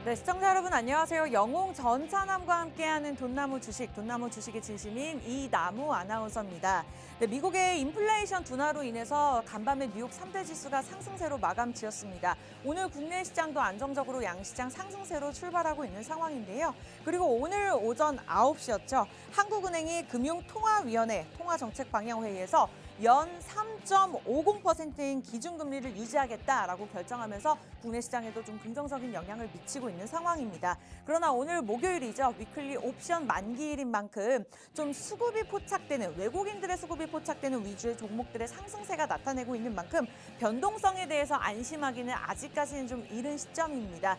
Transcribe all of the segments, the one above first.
네, 시청자 여러분 안녕하세요. 영웅 전찬남과 함께하는 돈나무 주식의 진심인 이나무 아나운서입니다. 네, 미국의 인플레이션 둔화로 인해서 간밤에 뉴욕 3대 지수가 상승세로 마감 지었습니다. 오늘 국내 시장도 안정적으로 양시장 상승세로 출발하고 있는 상황인데요. 그리고 오늘 오전 9시였죠. 한국은행이 금융통화위원회 통화정책방향회의에서 연 3.50%인 기준금리를 유지하겠다라고 결정하면서 국내 시장에도 좀 긍정적인 영향을 미치고 있는 상황입니다. 그러나 오늘 목요일이죠. 위클리 옵션 만기일인 만큼 좀 수급이 포착되는 외국인들의 수급이 포착되는 위주의 종목들의 상승세가 나타내고 있는 만큼 변동성에 대해서 안심하기는 아직까지는 좀 이른 시점입니다.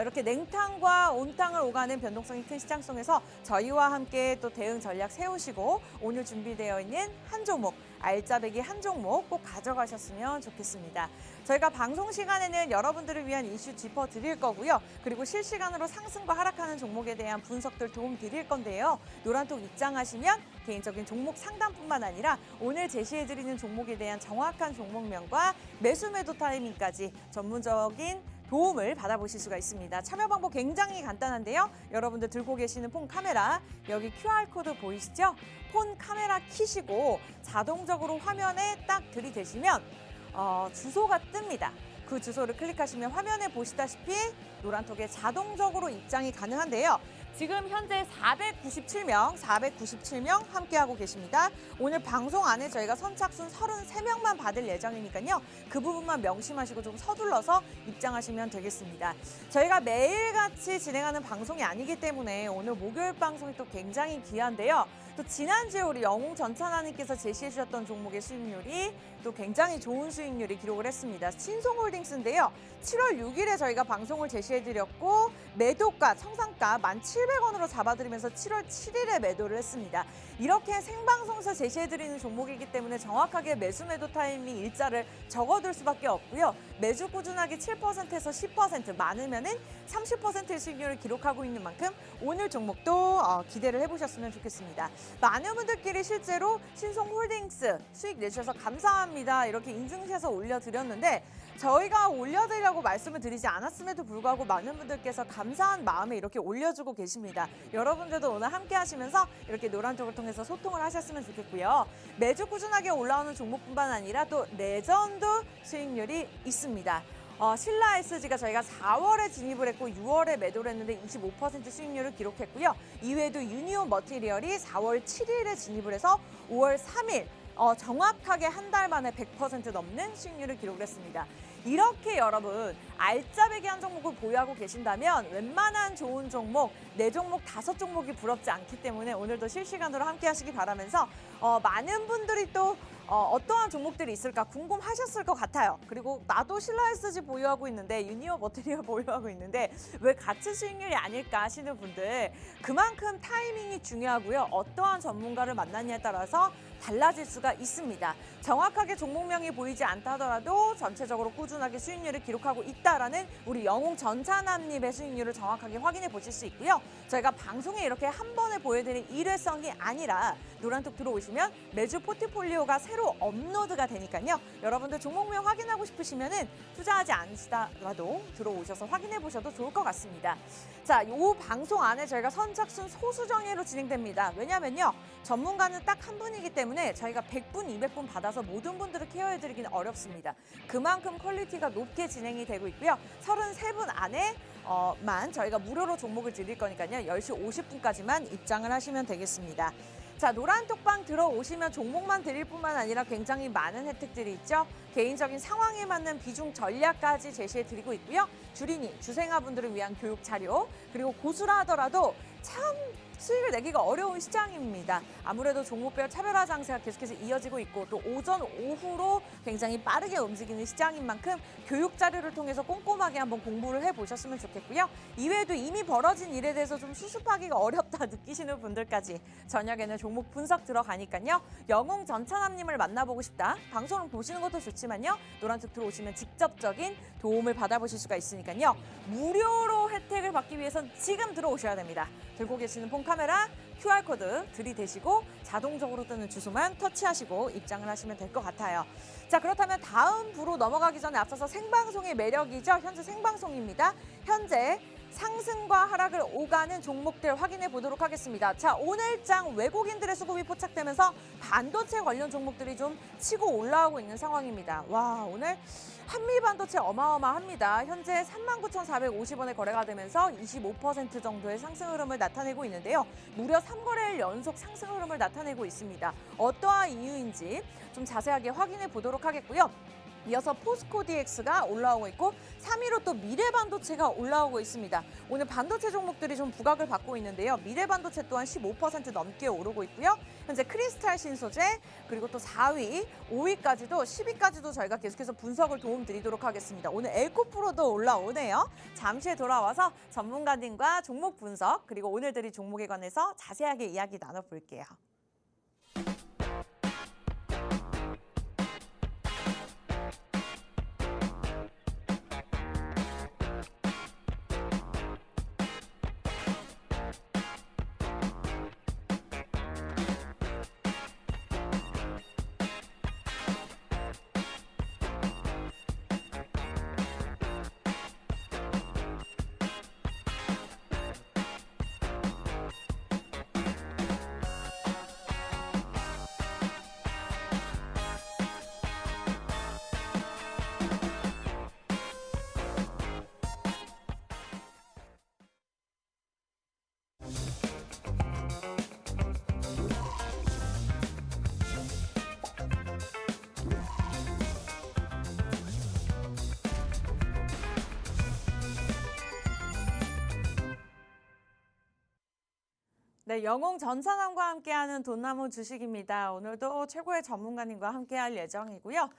이렇게 냉탕과 온탕을 오가는 변동성이 큰 시장 속에서 저희와 함께 또 대응 전략 세우시고 오늘 준비되어 있는 한 종목 알짜배기 한 종목 꼭 가져가셨으면 좋겠습니다. 저희가 방송 시간에는 여러분들을 위한 이슈 짚어드릴 거고요. 그리고 실시간으로 상승과 하락하는 종목에 대한 분석들 도움 드릴 건데요. 노란톡 입장하시면 개인적인 종목 상담뿐만 아니라 오늘 제시해드리는 종목에 대한 정확한 종목명과 매수 매도 타이밍까지 전문적인 도움을 받아보실 수가 있습니다. 참여 방법 굉장히 간단한데요. 여러분들 들고 계시는 폰 카메라, 여기 QR코드 보이시죠? 폰 카메라 키시고 자동적으로 화면에 딱 들이대시면 주소가 뜨입니다. 그 주소를 클릭하시면 화면에 보시다시피 노란톡에 자동적으로 입장이 가능한데요. 지금 현재 497명 함께하고 계십니다. 오늘 방송 안에 저희가 선착순 33명만 받을 예정이니까요. 그 부분만 명심하시고 좀 서둘러서 입장하시면 되겠습니다. 저희가 매일같이 진행하는 방송이 아니기 때문에 오늘 목요일 방송이 또 굉장히 귀한데요. 또 지난주에 우리 영웅 전찬아님께서 제시해 주셨던 종목의 수익률이 또 굉장히 좋은 수익률이 기록을 했습니다. 신송홀딩스인데요. 7월 6일에 저희가 방송을 제시해드렸고 매도가, 청산가 1,700원으로 잡아드리면서 7월 7일에 매도를 했습니다. 이렇게 생방송에서 제시해드리는 종목이기 때문에 정확하게 매수 매도 타이밍 일자를 적어둘 수밖에 없고요. 매주 꾸준하게 7%에서 10%, 많으면은 30%의 수익률을 기록하고 있는 만큼 오늘 종목도 기대를 해보셨으면 좋겠습니다. 많은 분들끼리 실제로 신송홀딩스 수익 내주셔서 감사합니다. 이렇게 인증샷을 올려드렸는데 저희가 올려드리라고 말씀을 드리지 않았음에도 불구하고 많은 분들께서 감사한 마음에 이렇게 올려주고 계십니다. 여러분들도 오늘 함께 하시면서 이렇게 노란톡을 통해서 소통을 하셨으면 좋겠고요. 매주 꾸준하게 올라오는 종목뿐만 아니라 또 레전드 수익률이 있습니다. 신라 SG가 저희가 4월에 진입을 했고 6월에 매도를 했는데 25% 수익률을 기록했고요. 이외에도 유니온 머티리얼이 4월 7일에 진입을 해서 5월 3일 정확하게 한 달 만에 100% 넘는 수익률을 기록했습니다. 이렇게 여러분 알짜배기 한 종목을 보유하고 계신다면 웬만한 좋은 종목, 4종목, 5종목이 부럽지 않기 때문에 오늘도 실시간으로 함께 하시기 바라면서 많은 분들이 또 어떠한 종목들이 있을까 궁금하셨을 것 같아요. 그리고 나도 신라 SG 보유하고 있는데 유니온 머티리얼 보유하고 있는데 왜 같은 수익률이 아닐까 하시는 분들 그만큼 타이밍이 중요하고요. 어떠한 전문가를 만나냐에 따라서 달라질 수가 있습니다. 정확하게 종목명이 보이지 않다 하더라도 전체적으로 꾸준하게 수익률을 기록하고 있다라는 우리 영웅 전찬남님의 수익률을 정확하게 확인해 보실 수 있고요. 저희가 방송에 이렇게 한 번에 보여드린 일회성이 아니라 노란톡 들어오시면 매주 포트폴리오가 새로 업로드가 되니까요. 여러분들 종목명 확인하고 싶으시면은 투자하지 않으시더라도 들어오셔서 확인해 보셔도 좋을 것 같습니다. 자, 이 방송 안에 저희가 선착순 소수 정예로 진행됩니다. 왜냐면요. 전문가는 딱 한 분이기 때문에 저희가 100분, 200분 받아서 모든 분들을 케어해드리기는 어렵습니다. 그만큼 퀄리티가 높게 진행이 되고 있고요. 33분 안에 만 저희가 무료로 종목을 드릴 거니까요. 10시 50분까지만 입장을 하시면 되겠습니다. 자, 노란톡방 들어오시면 종목만 드릴 뿐만 아니라 굉장히 많은 혜택들이 있죠. 개인적인 상황에 맞는 비중 전략까지 제시해드리고 있고요. 주린이, 주생아분들을 위한 교육 자료, 그리고 고수라 하더라도 참 수익을 내기가 어려운 시장입니다. 아무래도 종목별 차별화 장세가 계속해서 이어지고 있고 또 오전, 오후로 굉장히 빠르게 움직이는 시장인 만큼 교육 자료를 통해서 꼼꼼하게 한번 공부를 해보셨으면 좋겠고요. 이외에도 이미 벌어진 일에 대해서 좀 수습하기가 어렵다 느끼시는 분들까지 저녁에는 종목 분석 들어가니까요. 영웅 전찬남님을 만나보고 싶다. 방송을 보시는 것도 좋지만요. 노란톡 들어오시면 직접적인 도움을 받아보실 수가 있으니까요. 무료로 혜택을 받기 위해선 지금 들어오셔야 됩니다. 들고 계시는 폰 카메라, QR코드 들이대시고 자동적으로 뜨는 주소만 터치하시고 입장을 하시면 될 것 같아요. 자, 그렇다면 다음 부로 넘어가기 전에 앞서서 생방송의 매력이죠. 현재 생방송입니다. 현재 상승과 하락을 오가는 종목들 확인해 보도록 하겠습니다. 자, 오늘장 외국인들의 수급이 포착되면서 반도체 관련 종목들이 좀 치고 올라오고 있는 상황입니다. 와, 오늘 한미 반도체 어마어마합니다. 현재 39,450원에 거래가 되면서 25% 정도의 상승 흐름을 나타내고 있는데요. 무려 3거래일 연속 상승 흐름을 나타내고 있습니다. 어떠한 이유인지 좀 자세하게 확인해 보도록 하겠고요. 이어서 포스코 DX가 올라오고 있고 3위로 또 미래반도체가 올라오고 있습니다. 오늘 반도체 종목들이 좀 부각을 받고 있는데요. 미래반도체 또한 15% 넘게 오르고 있고요. 현재 크리스탈 신소재 그리고 또 4위, 5위까지도 10위까지도 저희가 계속해서 분석을 도움드리도록 하겠습니다. 오늘 에코프로도 올라오네요. 잠시 후에 돌아와서 전문가님과 종목 분석 그리고 오늘 드릴 종목에 관해서 자세하게 이야기 나눠볼게요. 네, 영웅 전찬남과 함께하는 돈나무 주식입니다. 오늘도 최고의 전문가님과 함께할 예정이고요.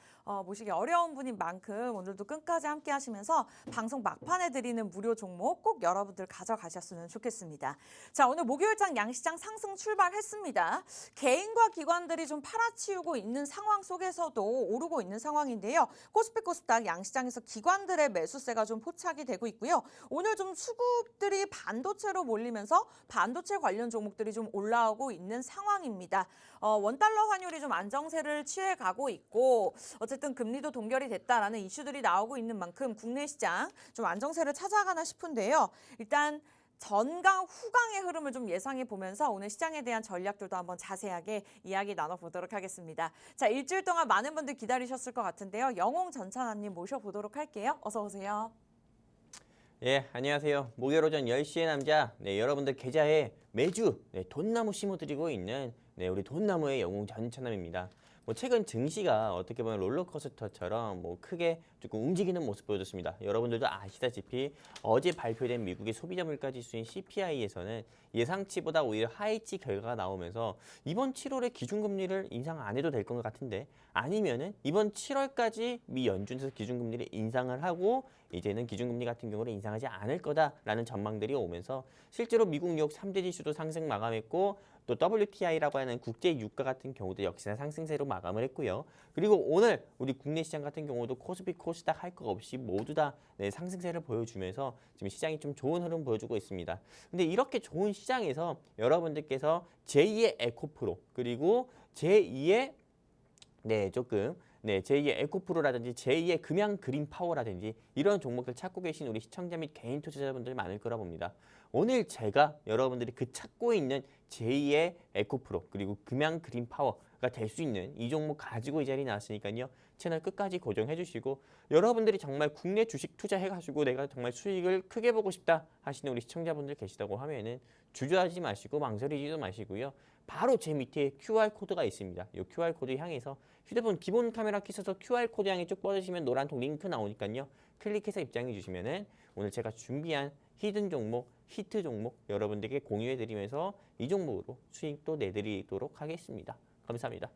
모시기 어려운 분인 만큼 오늘도 끝까지 함께하시면서 방송 막판에 드리는 무료 종목 꼭 여러분들 가져가셨으면 좋겠습니다. 자, 오늘 목요일장 양시장 상승 출발했습니다. 개인과 기관들이 좀 팔아치우고 있는 상황 속에서도 오르고 있는 상황인데요. 코스피 코스닥 양시장에서 기관들의 매수세가 좀 포착이 되고 있고요. 오늘 좀 수급들이 반도체로 몰리면서 반도체 관련 종목들이 좀 올라오고 있는 상황입니다. 원달러 환율이 좀 안정세를 취해가고 있고 어쨌든 금리도 동결이 됐다라는 이슈들이 나오고 있는 만큼 국내 시장 좀 안정세를 찾아가나 싶은데요. 일단 전강 후강의 흐름을 좀 예상해 보면서 오늘 시장에 대한 전략들도 한번 자세하게 이야기 나눠보도록 하겠습니다. 자, 일주일 동안 많은 분들 기다리셨을 것 같은데요. 영웅 전찬환님 모셔보도록 할게요. 어서 오세요. 예, 안녕하세요. 목요일 오전 10시의 남자, 여러분들 계좌에 매주 돈나무 심어드리고 있는 우리 돈나무의 영웅 전찬남입니다. 최근 증시가 어떻게 보면 롤러코스터처럼 크게 조금 움직이는 모습 보여줬습니다. 여러분들도 아시다시피 어제 발표된 미국의 소비자 물가 지수인 CPI에서는 예상치보다 오히려 하이치 결과가 나오면서 이번 7월에 기준금리를 인상 안 해도 될 것 같은데 아니면은 이번 7월까지 미 연준에서 기준금리를 인상을 하고 이제는 기준금리 같은 경우를 인상하지 않을 거다라는 전망들이 오면서 실제로 미국 뉴욕 3대 지수도 상승 마감했고 또 WTI라고 하는 국제 유가 같은 경우도 역시나 상승세로 마감을 했고요. 그리고 오늘 우리 국내 시장 같은 경우도 코스피 코스닥 할 거 없이 모두 다 상승세를 보여주면서 지금 시장이 좀 좋은 흐름 보여주고 있습니다. 근데 이렇게 좋은 시장에서 여러분들께서 제2의 에코프로 그리고 제2의 제2의 에코프로라든지 제2의 금양 그린 파워라든지 이런 종목들 찾고 계신 우리 시청자 및 개인 투자자분들이 많을 거라 봅니다. 오늘 제가 여러분들이 그 찾고 있는 제2의 에코프로 그리고 금양 그린 파워가 될 수 있는 이 종목 가지고 이 자리에 나왔으니까요. 채널 끝까지 고정해 주시고 여러분들이 정말 국내 주식 투자해가지고 내가 정말 수익을 크게 보고 싶다 하시는 우리 시청자분들 계시다고 하면은 주저하지 마시고 망설이지도 마시고요. 바로 제 밑에 QR코드가 있습니다. 이 QR코드 향해서 휴대폰 기본 카메라 켜셔서 QR코드 향해 쭉 뻗으시면 노란 통 링크 나오니까요. 클릭해서 입장해 주시면은 오늘 제가 준비한 히든 종목, 히트 종목 여러분들께 공유해드리면서 이 종목으로 수익도 내드리도록 하겠습니다. 감사합니다.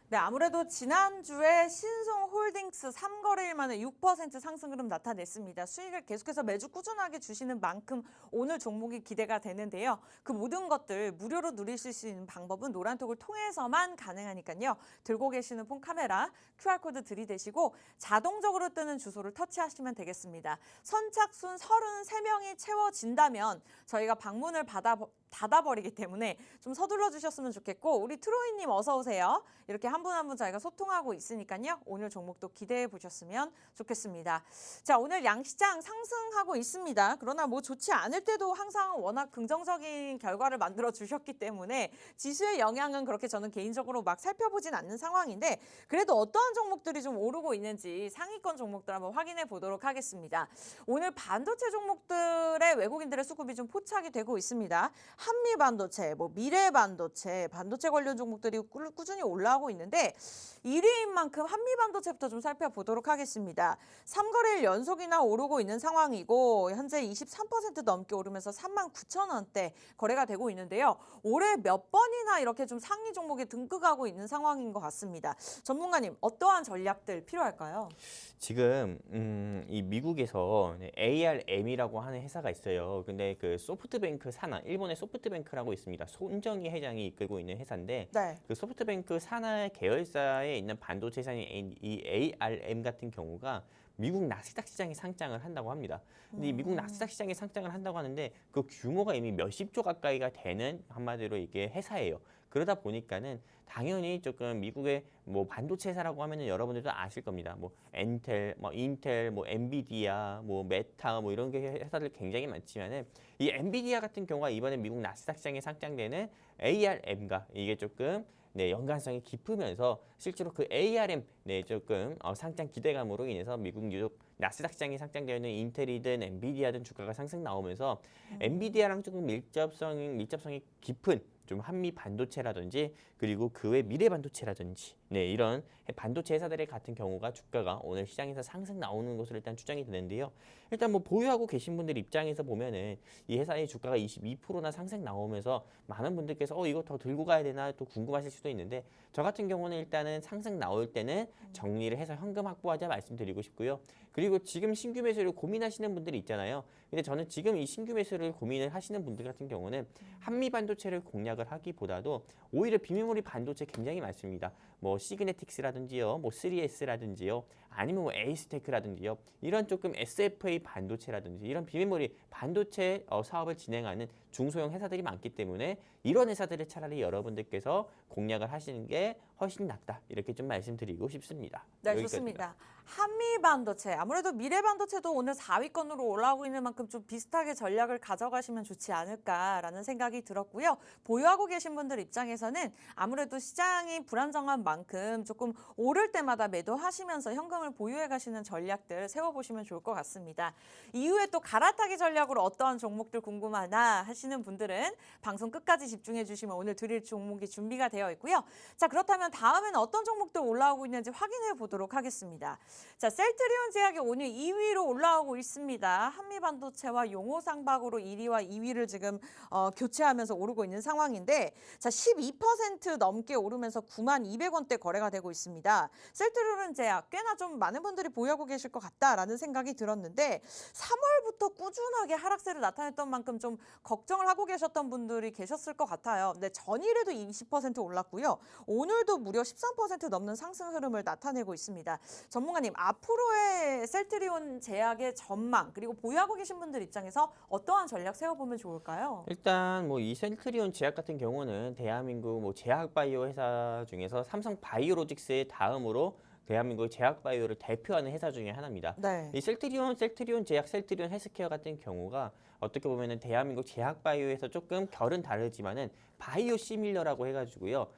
네, 아무래도 지난주에 신송홀딩스 3거래일 만에 6% 상승 흐름 나타냈습니다. 수익을 계속해서 매주 꾸준하게 주시는 만큼 오늘 종목이 기대가 되는데요. 그 모든 것들 무료로 누리실 수 있는 방법은 노란톡을 통해서만 가능하니까요. 들고 계시는 폰 카메라, QR코드 들이대시고 자동적으로 뜨는 주소를 터치하시면 되겠습니다. 선착순 33명이 채워진다면 저희가 방문을 닫아버리기 때문에 좀 서둘러 주셨으면 좋겠고 우리 트로이님 어서 오세요. 이렇게 한 분 한 분 저희가 소통하고 있으니까요. 오늘 종목도 기대해 보셨으면 좋겠습니다. 자, 오늘 양시장 상승하고 있습니다. 그러나 뭐 좋지 않을 때도 항상 워낙 긍정적인 결과를 만들어 주셨기 때문에 지수의 영향은 그렇게 저는 개인적으로 막 살펴보진 않는 상황인데 그래도 어떠한 종목들이 좀 오르고 있는지 상위권 종목들 한번 확인해 보도록 하겠습니다. 오늘 반도체 종목들의 외국인들의 수급이 좀 포착이 되고 있습니다. 한미반도체, 뭐 미래반도체, 반도체 관련 종목들이 꾸준히 올라오고 있는데 1위인 만큼 한미반도체부터 좀 살펴보도록 하겠습니다. 3거래일 연속이나 오르고 있는 상황이고 현재 23% 넘게 오르면서 39,000원대 거래가 되고 있는데요. 올해 몇 번이나 이렇게 좀 상위 종목에 등극하고 있는 상황인 것 같습니다. 전문가님 어떠한 전략들 필요할까요? 지금 이 미국에서 ARM이라고 하는 회사가 있어요. 근데 그 소프트뱅크 산하, 일본의 소프트뱅크라고 있습니다. 손정희 회장이 이끌고 있는 회사인데 네. 그 소프트뱅크 산하 계열사에 있는 반도체 회사인 이 ARM 같은 경우가 미국 나스닥 시장에 상장을 한다고 합니다. 근데 이 미국 나스닥 시장에 상장을 한다고 하는데 그 규모가 이미 몇십 조 가까이가 되는 한마디로 이게 회사예요. 그러다 보니까는 당연히 조금 미국의 뭐 반도체 회사라고 하면은 여러분들도 아실 겁니다. 뭐 엔텔, 뭐 인텔, 뭐 엔비디아, 뭐 메타, 뭐 이런 게 회사들 굉장히 많지만은 이 엔비디아 같은 경우가 이번에 미국 나스닥 시장에 상장되는 ARM과 이게 조금 연관성이 깊으면서 실제로 그 ARM 조금 상장 기대감으로 인해서 미국 뉴욕 나스닥 시장에 상장되어 있는 인텔이든 엔비디아든 주가가 상승 나오면서 엔비디아랑 조금 밀접성이 깊은 좀 한미 반도체라든지 그리고 그 외 미래 반도체라든지 이런 반도체 회사들의 같은 경우가 주가가 오늘 시장에서 상승 나오는 것으로 일단 추정이 되는데요. 일단 뭐 보유하고 계신 분들 입장에서 보면은 이 회사의 주가가 22%나 상승 나오면서 많은 분들께서 이거 더 들고 가야 되나 또 궁금하실 수도 있는데 저 같은 경우는 일단은 상승 나올 때는 정리를 해서 현금 확보하자 말씀드리고 싶고요. 그리고 지금 신규 매수를 고민하시는 분들이 있잖아요. 근데 저는 지금 이 신규 매수를 고민을 하시는 분들 같은 경우는 한미 반도체를 공략을 하기보다도 오히려 비메모리 반도체 굉장히 많습니다. 뭐 시그네틱스라든지요, 뭐 3S라든지요, 아니면 뭐 에이스테크라든지요, 이런 조금 SFA 반도체라든지 이런 비메모리 반도체 사업을 진행하는 중소형 회사들이 많기 때문에 이런 회사들을 차라리 여러분들께서 공략을 하시는 게 훨씬 낫다 이렇게 좀 말씀드리고 싶습니다. 네, 여기까지입니다. 좋습니다. 한미 반도체 아무래도 미래 반도체도 오늘 4위권으로 올라오고 있는 만큼 좀 비슷하게 전략을 가져가시면 좋지 않을까라는 생각이 들었고요. 보유하고 계신 분들 입장에서는 아무래도 시장이 불안정한 만큼 조금 오를 때마다 매도하시면서 현금을 보유해 가시는 전략들 세워보시면 좋을 것 같습니다. 이후에 또 갈아타기 전략으로 어떠한 종목들 궁금하나 하시는 분들은 방송 끝까지 집중해 주시면 오늘 드릴 종목이 준비가 되어 있고요. 자, 그렇다면 다음에는 어떤 종목들 올라오고 있는지 확인해 보도록 하겠습니다. 자, 셀트리온 제약이 오늘 2위로 올라오고 있습니다. 한미반도체와 용호상박으로 1위와 2위를 지금 교체하면서 오르고 있는 상황인데 자, 12% 넘게 오르면서 92,200원대 거래가 되고 있습니다. 셀트리온 제약 꽤나 좀 많은 분들이 보유하고 계실 것 같다라는 생각이 들었는데 3월부터 꾸준하게 하락세를 나타냈던 만큼 좀 걱정을 하고 계셨던 분들이 계셨을 것 같아요. 근데 전일에도 20% 올랐고요. 오늘도 무려 13% 넘는 상승 흐름을 나타내고 있습니다. 전문가님, 앞으로의 셀트리온 제약의 전망 그리고 보유하고 계신 분들 입장에서 어떠한 전략 세워보면 좋을까요? 일단 뭐 이 셀트리온 제약 같은 경우는 대한민국 뭐 제약 바이오 회사 중에서 삼성 바이오로직스의 다음으로 대한민국 제약 바이오를 대표하는 회사 중에 하나입니다. 네. 이 셀트리온 제약, 셀트리온 헬스케어 같은 경우가 어떻게 보면은 대한민국 제약 바이오에서 조금 결은 다르지만은 바이오 시밀러라고 해가지고요.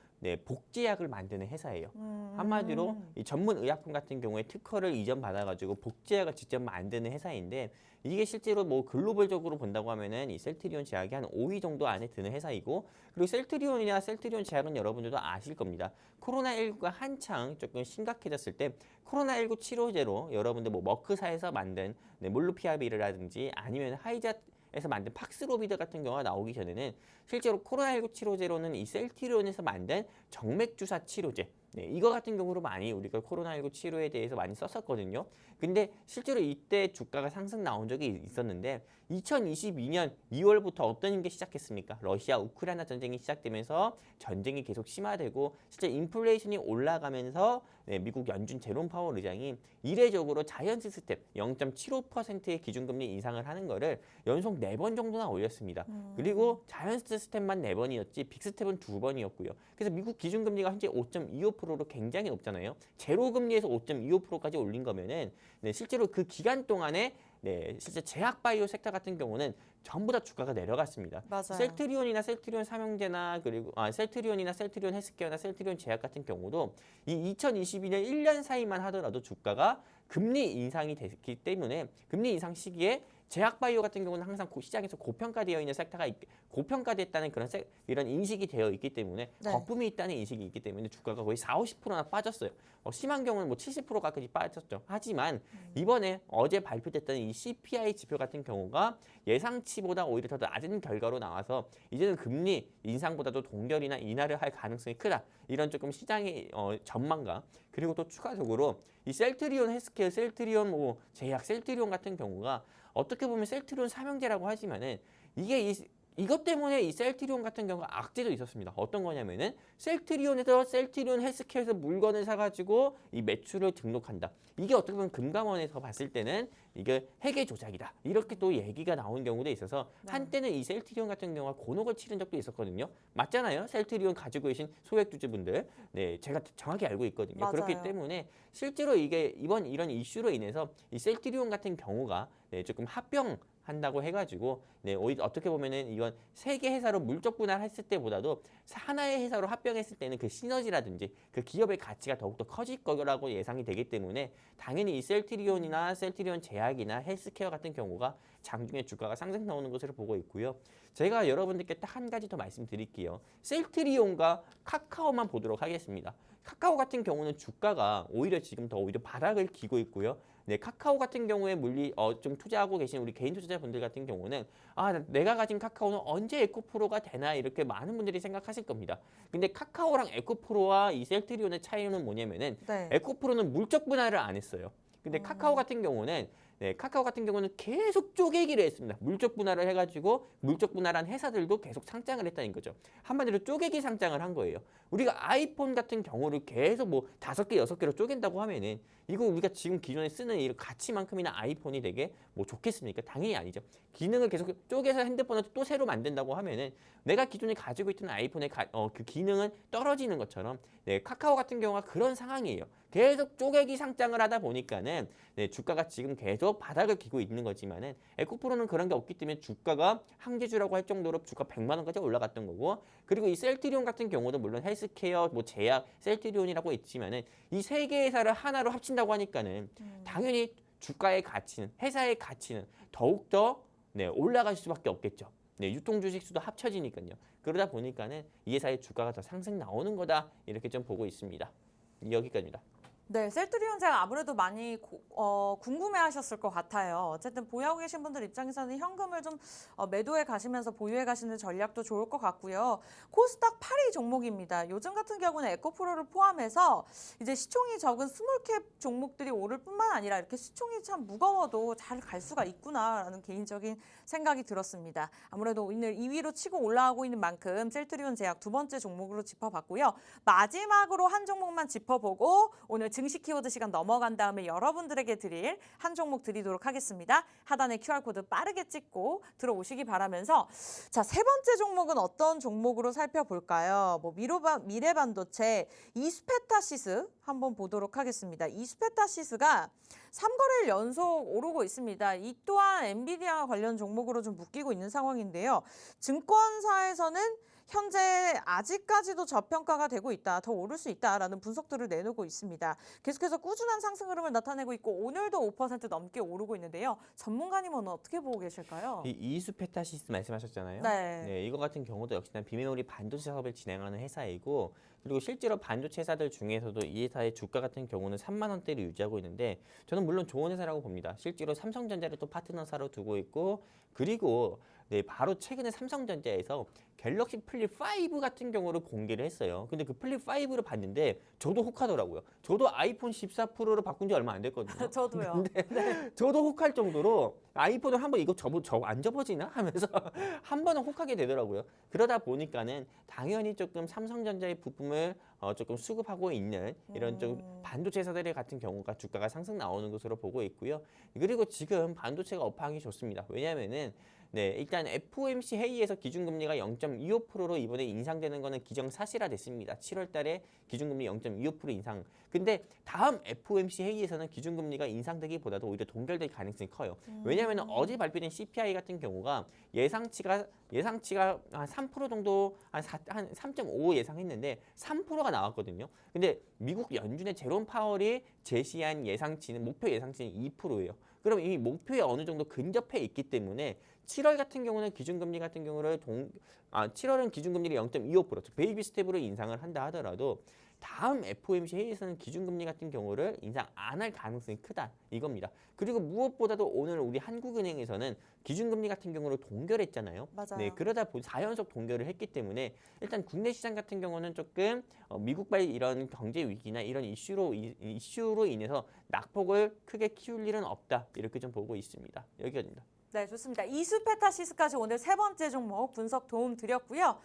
복제약을 만드는 회사예요. 한마디로 이 전문 의약품 같은 경우에 특허를 이전받아가지고 복제약을 직접 만드는 회사인데 이게 실제로 뭐 글로벌적으로 본다고 하면은 이 셀트리온 제약이 한 5위 정도 안에 드는 회사이고 그리고 셀트리온이나 셀트리온 제약은 여러분들도 아실 겁니다. 코로나19가 한창 조금 심각해졌을 때 코로나19 치료제로 여러분들 뭐 머크사에서 만든 몰루피아비르라든지 아니면 하이자에서 만든 팍스로비드 같은 경우가 나오기 전에는 실제로 코로나19 치료제로는 이 셀트리온에서 만든 정맥주사 치료제 네, 이거 같은 경우로 많이 우리가 코로나19 치료에 대해서 많이 썼었거든요. 근데 실제로 이때 주가가 상승 나온 적이 있었는데 2022년 2월부터 어떤 게 시작했습니까? 러시아 우크라이나 전쟁이 시작되면서 전쟁이 계속 심화되고 실제 인플레이션이 올라가면서 네, 미국 연준 제롬 파월 의장이 이례적으로 자이언트 스텝 0.75%의 기준금리 인상을 하는 거를 연속 4번 정도나 올렸습니다. 그리고 자이언트 스텝만 4번이었지 빅스텝은 2번이었고요. 그래서 미국 기준금리가 현재 5.25%로 굉장히 높잖아요. 제로금리에서 5.25%까지 올린 거면은 네, 실제로 그 기간 동안에 네, 실제 제약 바이오 섹터 같은 경우는 전부 다 주가가 내려갔습니다. 맞아요. 셀트리온이나 셀트리온 삼형제나 그리고 셀트리온이나 셀트리온 헬스케어나 셀트리온 제약 같은 경우도 이 2022년 1년 사이만 하더라도 주가가 금리 인상이 됐기 때문에 금리 인상 시기에 제약 바이오 같은 경우는 항상 시장에서 고평가되어 있는 섹터가 고평가됐다는 그런 이런 인식이 되어 있기 때문에 네. 거품이 있다는 인식이 있기 때문에 주가가 거의 40~50%나 빠졌어요. 심한 경우는 뭐 70%까지 빠졌죠. 하지만 이번에 어제 발표됐던 이 CPI 지표 같은 경우가 예상치보다 오히려 더 낮은 결과로 나와서 이제는 금리 인상보다도 동결이나 인하를 할 가능성이 크다. 이런 조금 시장의 전망과 그리고 또 추가적으로 이 셀트리온 헬스케어, 셀트리온 뭐 제약, 셀트리온 같은 경우가 어떻게 보면 셀트리온 삼형제라고 하지만은 이것 때문에 이 셀트리온 같은 경우가 악재도 있었습니다. 어떤 거냐면은 셀트리온에서 셀트리온 헬스케어에서 물건을 사가지고 이 매출을 등록한다. 이게 어떻게 보면 금감원에서 봤을 때는 이게 회계 조작이다. 이렇게 또 얘기가 나온 경우도 있어서 한때는 이 셀트리온 같은 경우가 곤혹을 치른 적도 있었거든요. 맞잖아요. 셀트리온 가지고 계신 소액주주분들. 네, 제가 정확히 알고 있거든요. 맞아요. 그렇기 때문에 실제로 이게 이런 이슈로 인해서 이 셀트리온 같은 경우가 네, 조금 합병한다고 해가지고 네, 오히려 어떻게 보면은 이건 세 개 회사로 물적 분할했을 때보다도 하나의 회사로 합병했을 때는 그 시너지라든지 그 기업의 가치가 더욱더 커질 거라고 예상이 되기 때문에 당연히 이 셀트리온이나 셀트리온 제약이나 헬스케어 같은 경우가 장중에 주가가 상승 나오는 것으로 보고 있고요. 제가 여러분들께 딱 한 가지 더 말씀드릴게요. 셀트리온과 카카오만 보도록 하겠습니다. 카카오 같은 경우는 주가가 오히려 지금 더 오히려 바닥을 기고 있고요. 네, 카카오 같은 경우에 좀 투자하고 계신 우리 개인 투자자분들 같은 경우는 내가 가진 카카오는 언제 에코프로가 되나 이렇게 많은 분들이 생각하실 겁니다. 근데 카카오랑 에코프로와 이 셀트리온의 차이는 뭐냐면은 네. 에코프로는 물적 분할을 안 했어요. 근데 카카오 같은 경우는 계속 쪼개기를 했습니다. 물적 분할을 해가지고 물적 분할한 회사들도 계속 상장을 했다는 거죠. 한마디로 쪼개기 상장을 한 거예요. 우리가 아이폰 같은 경우를 계속 뭐 5개, 6개로 쪼갠다고 하면은 이거 우리가 지금 기존에 쓰는 이 가치만큼이나 아이폰이 되게 뭐 좋겠습니까? 당연히 아니죠. 기능을 계속 쪼개서 핸드폰을 또 새로 만든다고 하면은 내가 기존에 가지고 있던 아이폰의 그 기능은 떨어지는 것처럼 네, 카카오 같은 경우가 그런 상황이에요. 계속 쪼개기 상장을 하다 보니까는 네, 주가가 지금 계속 바닥을 기고 있는 거지만은 에코프로는 그런 게 없기 때문에 주가가 항제주라고 할 정도로 주가 100만 원까지 올라갔던 거고 그리고 이 셀트리온 같은 경우도 물론 헬스케어, 뭐 제약, 셀트리온이라고 있지만은 이 세 개 회사를 하나로 합친다고 하니까는 당연히 주가의 가치는 회사의 가치는 더욱더 네, 올라갈 수밖에 없겠죠. 네, 유통 주식 수도 합쳐지니까요. 그러다 보니까는 이 회사의 주가가 더 상승 나오는 거다 이렇게 좀 보고 있습니다. 여기까지입니다. 네, 셀트리온 제가 아무래도 많이 궁금해하셨을 것 같아요. 어쨌든 보유하고 계신 분들 입장에서는 현금을 좀 매도해 가시면서 보유해 가시는 전략도 좋을 것 같고요. 코스닥 8위 종목입니다. 요즘 같은 경우는 에코프로를 포함해서 이제 시총이 적은 스몰캡 종목들이 오를 뿐만 아니라 이렇게 시총이 참 무거워도 잘 갈 수가 있구나라는 개인적인 생각이 들었습니다. 아무래도 오늘 2위로 치고 올라가고 있는 만큼 셀트리온 제약 두 번째 종목으로 짚어봤고요. 마지막으로 한 종목만 짚어보고 오늘 증시 키워드 시간 넘어간 다음에 여러분들에게 드릴 한 종목 드리도록 하겠습니다. 하단에 QR코드 빠르게 찍고 들어오시기 바라면서 자, 세 번째 종목은 어떤 종목으로 살펴볼까요? 뭐 미래반도체 이스페타시스 한번 보도록 하겠습니다. 이스페타시스가 3거래일 연속 오르고 있습니다. 이 또한 엔비디아 관련 종목으로 좀 묶이고 있는 상황인데요. 증권사에서는 현재 아직까지도 저평가가 되고 있다, 더 오를 수 있다라는 분석들을 내놓고 있습니다. 계속해서 꾸준한 상승 흐름을 나타내고 있고 오늘도 5% 넘게 오르고 있는데요. 전문가님은 어떻게 보고 계실까요? 이 이수페타시스 말씀하셨잖아요. 네. 이거 같은 경우도 역시나 비메모리 반도체 사업을 진행하는 회사이고 그리고 실제로 반도체 회사들 중에서도 이 회사의 주가 같은 경우는 3만 원대를 유지하고 있는데 저는 물론 좋은 회사라고 봅니다. 실제로 삼성전자를 또 파트너사로 두고 있고 그리고 네, 바로 최근에 삼성전자에서 갤럭시 플립 5 같은 경우를 공개를 했어요. 근데 그 플립 5를 봤는데 저도 혹하더라고요. 저도 아이폰 14 프로를 바꾼 지 얼마 안 됐거든요. 저도요. 근데 저도 혹할 정도로 아이폰을 한번 이거 안 접어지나 하면서 한 번은 혹하게 되더라고요. 그러다 보니까는 당연히 조금 삼성전자의 부품을 조금 수급하고 있는 이런 좀 반도체 회사들 같은 경우가 주가가 상승 나오는 것으로 보고 있고요. 그리고 지금 반도체가 업황이 좋습니다. 왜냐하면은 네, 일단 FOMC 회의에서 기준금리가 0.25%로 이번에 인상되는 거는 기정사실화됐습니다. 7월 달에 기준금리 0.25% 인상. 근데 다음 FOMC 회의에서는 기준금리가 인상되기보다도 오히려 동결될 가능성이 커요. 왜냐하면 어제 발표된 CPI 같은 경우가 예상치가 한 3% 정도 한 3.5 예상했는데 3%가 나왔거든요. 근데 미국 연준의 제롬 파월이 제시한 예상치는 목표 예상치는 2%예요. 그럼 이미 목표에 어느 정도 근접해 있기 때문에 7월 같은 경우는 기준금리 같은 경우를 7월은 기준금리를 0.25%, 즉 베이비 스텝으로 인상을 한다 하더라도 다음 FOMC 회의에서는 기준금리 같은 경우를 인상 안 할 가능성이 크다 이겁니다. 그리고 무엇보다도 오늘 우리 한국은행에서는 기준금리 같은 경우를 동결했잖아요. 맞아요. 네, 그러다 보니 4연속 동결을 했기 때문에 일단 국내 시장 같은 경우는 조금 미국발 이런 경제 위기나 이런 이슈로 인해서 낙폭을 크게 키울 일은 없다 이렇게 좀 보고 있습니다. 여기까지입니다. 네, 좋습니다. 이수페타시스까지 오늘 세 번째 종목 분석 도움 드렸고요.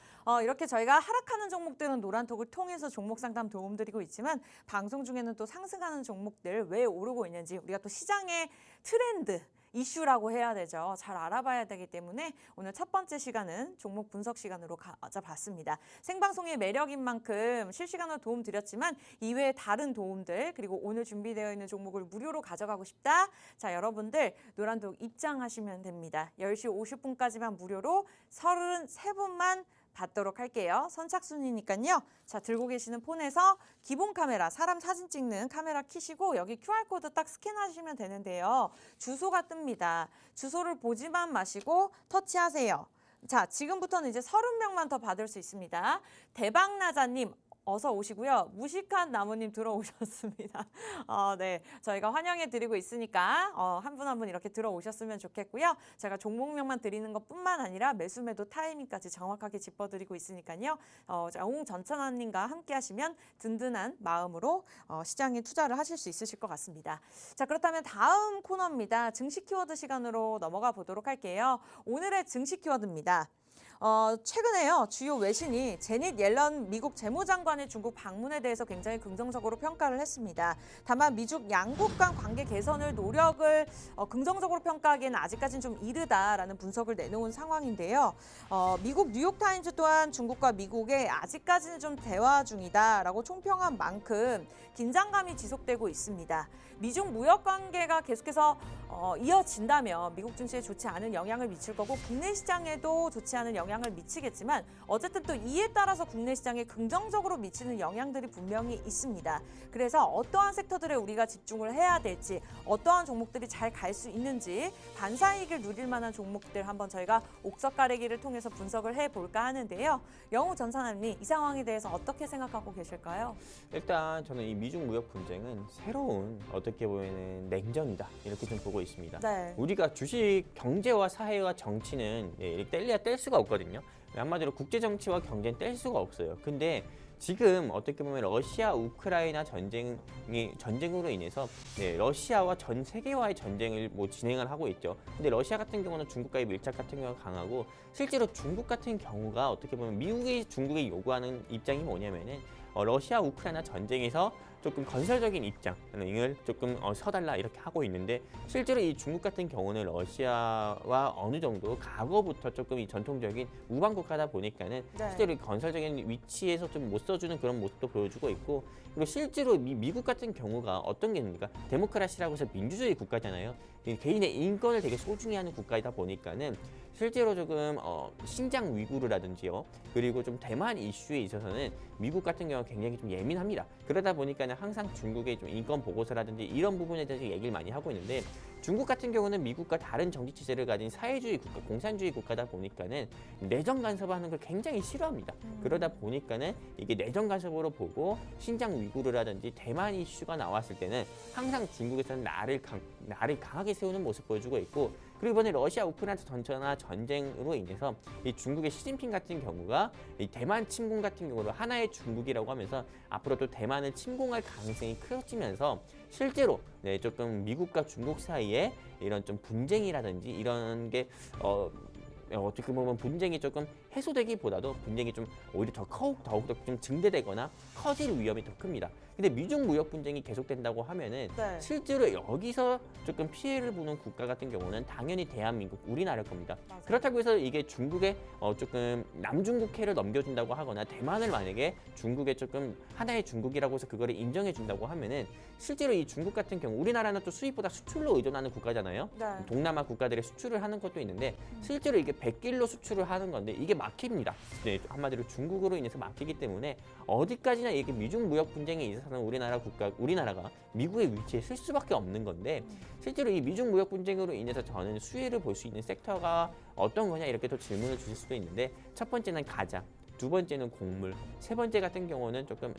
이렇게 저희가 하락하는 종목들은 노란톡을 통해서 종목 상담 도움 드리고 있지만 방송 중에는 또 상승하는 종목들 왜 오르고 있는지 우리가 또 시장의 트렌드, 이슈라고 해야 되죠. 잘 알아봐야 되기 때문에 오늘 첫 번째 시간은 종목 분석 시간으로 가져봤습니다. 생방송의 매력인 만큼 실시간으로 도움 드렸지만 이외에 다른 도움들 그리고 오늘 준비되어 있는 종목을 무료로 가져가고 싶다. 자, 여러분들 노란독 입장하시면 됩니다. 10시 50분까지만 무료로 33분만 받도록 할게요. 선착순이니까요. 자, 들고 계시는 폰에서 기본 카메라, 사람 사진 찍는 카메라 켜시고 여기 QR코드 딱 스캔하시면 되는데요. 주소가 뜹니다. 주소를 보지만 마시고 터치하세요. 자, 지금부터는 이제 30명만 더 받을 수 있습니다. 대박나자님. 어서 오시고요. 무식한 나무님 들어오셨습니다. 네, 저희가 환영해 드리고 있으니까 한 분 한 분 이렇게 들어오셨으면 좋겠고요. 제가 종목명만 드리는 것뿐만 아니라 매수 매도 타이밍까지 정확하게 짚어드리고 있으니까요. 영웅 전천아님과 함께 하시면 든든한 마음으로 시장에 투자를 하실 수 있으실 것 같습니다. 자, 그렇다면 다음 코너입니다. 증시 키워드 시간으로 넘어가 보도록 할게요. 오늘의 증시 키워드입니다. 최근에요 주요 외신이 제닛 옐런 미국 재무장관의 중국 방문에 대해서 굉장히 긍정적으로 평가를 했습니다. 다만 미중 양국 간 관계 개선을 노력을 긍정적으로 평가하기에는 아직까지는 좀 이르다라는 분석을 내놓은 상황인데요. 미국 뉴욕타임즈 또한 중국과 미국의 아직까지는 좀 대화 중이다라고 총평한 만큼 긴장감이 지속되고 있습니다. 미중 무역 관계가 계속해서 이어진다면 미국 증시에 좋지 않은 영향을 미칠 거고 국내 시장에도 좋지 않은 영향을 미치겠지만 어쨌든 또 이에 따라서 국내 시장에 긍정적으로 미치는 영향들이 분명히 있습니다. 그래서 어떠한 섹터들에 우리가 집중을 해야 될지 어떠한 종목들이 잘 갈 수 있는지 반사이익을 누릴 만한 종목들 한번 저희가 옥석 가리기를 통해서 분석을 해볼까 하는데요. 영우 전산함님 이 상황에 대해서 어떻게 생각하고 계실까요? 일단 저는 이 미중 무역 분쟁은 새로운 어떻게 보면은 냉전이다 이렇게 좀 보고 있습니다. 네. 우리가 주식 경제와 사회와 정치는 뗄래야 뗄 수가 없거든요. 한마디로 국제 정치와 경제는 뗄 수가 없어요. 근데 지금 어떻게 보면 러시아 우크라이나 전쟁으로 인해서 러시아와 전 세계와의 전쟁을 진행을 하고 있죠. 근데 러시아 같은 경우는 중국과의 밀착 같은 경우가 강하고 실제로 중국 같은 경우가 어떻게 보면 미국이 중국에 요구하는 입장이 뭐냐면은 러시아 우크라이나 전쟁에서 조금 건설적인 입장을 조금 서달라 이렇게 하고 있는데 실제로 이 중국 같은 경우는 러시아와 어느 정도 과거부터 조금 이 전통적인 우방국가다 보니까는 실제로 건설적인 위치에서 좀 못 써주는 그런 모습도 보여주고 있고 그리고 실제로 미국 같은 경우가 어떤 게 있습니까? 데모크라시라고 해서 민주주의 국가잖아요. 개인의 인권을 되게 소중히 하는 국가이다 보니까는 실제로 조금 신장 위구르라든지요. 그리고 좀 대만 이슈에 있어서는 미국 같은 경우가 굉장히 좀 예민합니다. 그러다 보니까는 항상 중국의 좀 인권 보고서라든지 이런 부분에 대해서 얘기를 많이 하고 있는데 중국 같은 경우는 미국과 다른 정치 체제를 가진 사회주의 국가, 공산주의 국가다 보니까는 내정 간섭하는 걸 굉장히 싫어합니다. 그러다 보니까는 이게 내정 간섭으로 보고 신장 위구르라든지 대만 이슈가 나왔을 때는 항상 중국에서는 나를 강하게 세우는 모습 보여주고 있고 그리고 이번에 러시아 우크라이나 전쟁으로 인해서 이 중국의 시진핑 같은 경우가 이 대만 침공 같은 경우로 하나의 중국이라고 하면서 앞으로 또 대만을 침공할 가능성이 커지면서 실제로 네, 조금 미국과 중국 사이에 이런 좀 분쟁이라든지 이런 게 어떻게 보면 분쟁이 조금 해소되기보다도 분쟁이 좀 오히려 더욱더 좀 증대되거나 커질 위험이 더 큽니다. 근데 미중 무역 분쟁이 계속된다고 하면은 네. 실제로 여기서 조금 피해를 보는 국가 같은 경우는 당연히 대한민국, 우리나라일 겁니다. 맞아요. 그렇다고 해서 이게 중국에 조금 남중국해를 넘겨준다고 하거나 대만을 만약에 중국에 조금 하나의 중국이라고 해서 그거를 인정해준다고 하면은 실제로 이 중국 같은 경우 우리나라는 또 수입보다 수출로 의존하는 국가잖아요. 네. 동남아 국가들의 수출을 하는 것도 있는데 실제로 이게 백길로 수출을 하는 건데 이게 막힙니다. 네, 한마디로 중국으로 인해서 막히기 때문에 어디까지나 이게 미중 무역 분쟁에 있어서는 우리나라가 미국의 위치에 쓸 수밖에 없는 건데 실제로 이 미중 무역 분쟁으로 인해서 저는 수혜를 볼 수 있는 섹터가 어떤 거냐 이렇게 또 질문을 주실 수도 있는데 첫 번째는 가장, 두 번째는 곡물, 세 번째 같은 경우는 조금